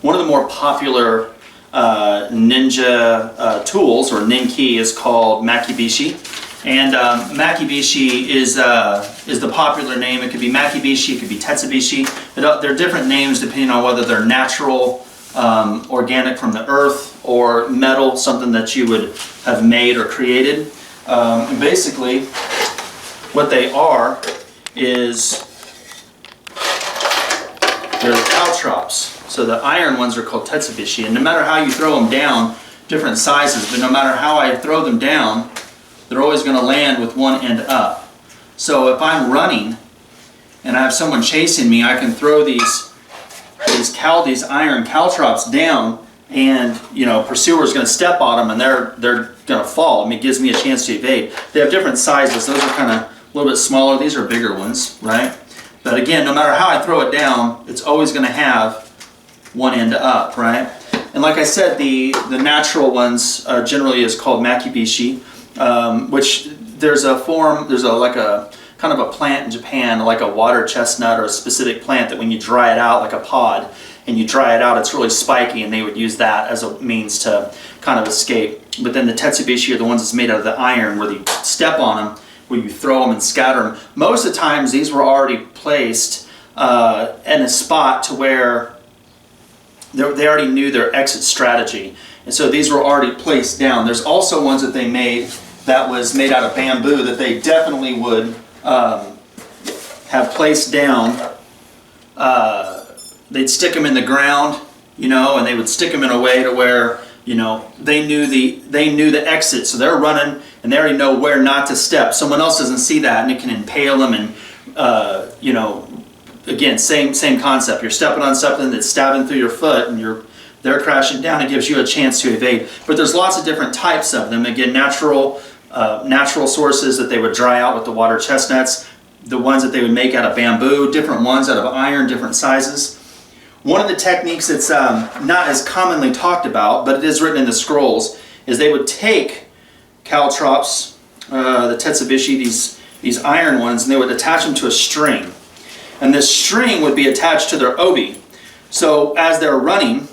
one of the more popular ninja tools, or ninki, is called makibishi. And makibishi is the popular name. It could be makibishi, it could be tetsubishi. They're different names depending on whether they're natural, organic from the earth, or metal, something that you would have made or created. And basically, what they are is they're caltrops. So the iron ones are called tetsubishi, and no matter how you throw them down, different sizes, but no matter how I throw them down, they're always going to land with one end up. So if I'm running and I have someone chasing me, I can throw these iron caltrops down, and pursuer's going to step on them and they're going to fall. I mean, it gives me a chance to evade. They have different sizes. Those are kind of a little bit smaller. These are bigger ones, right? But again, no matter how I throw it down, it's always going to have one end up, right? And like I said, the natural ones generally is called makibishi, which there's a kind of a plant in Japan, like a water chestnut or a specific plant, that when you dry it out, like a pod, and you dry it out, it's really spiky, and they would use that as a means to kind of escape. But then the tetsubishi are the ones that's made out of the iron, where you step on them, where you throw them and scatter them. Most of the times these were already placed in a spot to where they already knew their exit strategy, and so these were already placed down. There's also ones that they made that was made out of bamboo that they definitely would have placed down. They'd stick them in the ground, and they would stick them in a way to where they knew the exit, so they're running and they already know where not to step. Someone else doesn't see that, and it can impale them, and again, same concept. You're stepping on something that's stabbing through your foot, and they're crashing down. It gives you a chance to evade. But there's lots of different types of them. Again, natural sources that they would dry out with the water chestnuts, the ones that they would make out of bamboo, different ones out of iron, different sizes. One of the techniques that's not as commonly talked about, but it is written in the scrolls, is they would take caltrops, the tetsubishi, these iron ones, and they would attach them to a string. And this string would be attached to their obi. So as they're running,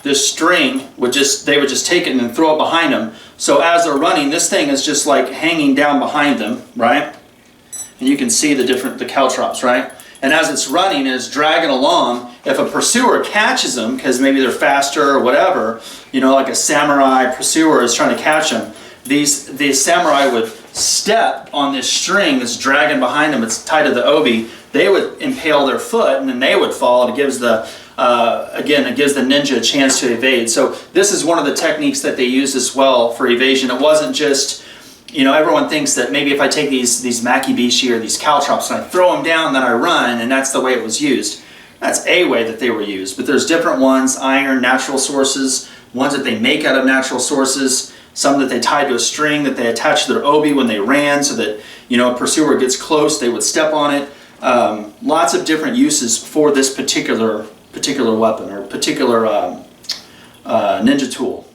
this string they would just take it and throw it behind them. So as they're running, this thing is just like hanging down behind them, right? And you can see the caltrops, right? And as it's running, it's dragging along. If a pursuer catches them, because maybe they're faster or whatever, like a samurai pursuer is trying to catch them, these samurai would step on this string that's dragging behind them. It's tied to the obi. They would impale their foot, and then they would fall. It gives the ninja a chance to evade. So this is one of the techniques that they used as well for evasion. It wasn't just, everyone thinks that maybe if I take these makibishi or these caltrops and I throw them down, then I run, and that's the way it was used. That's a way that they were used. But there's different ones: iron, natural sources, ones that they make out of natural sources, some that they tied to a string that they attached to their obi when they ran, so that a pursuer gets close, they would step on it. Lots of different uses for this particular weapon or particular ninja tool.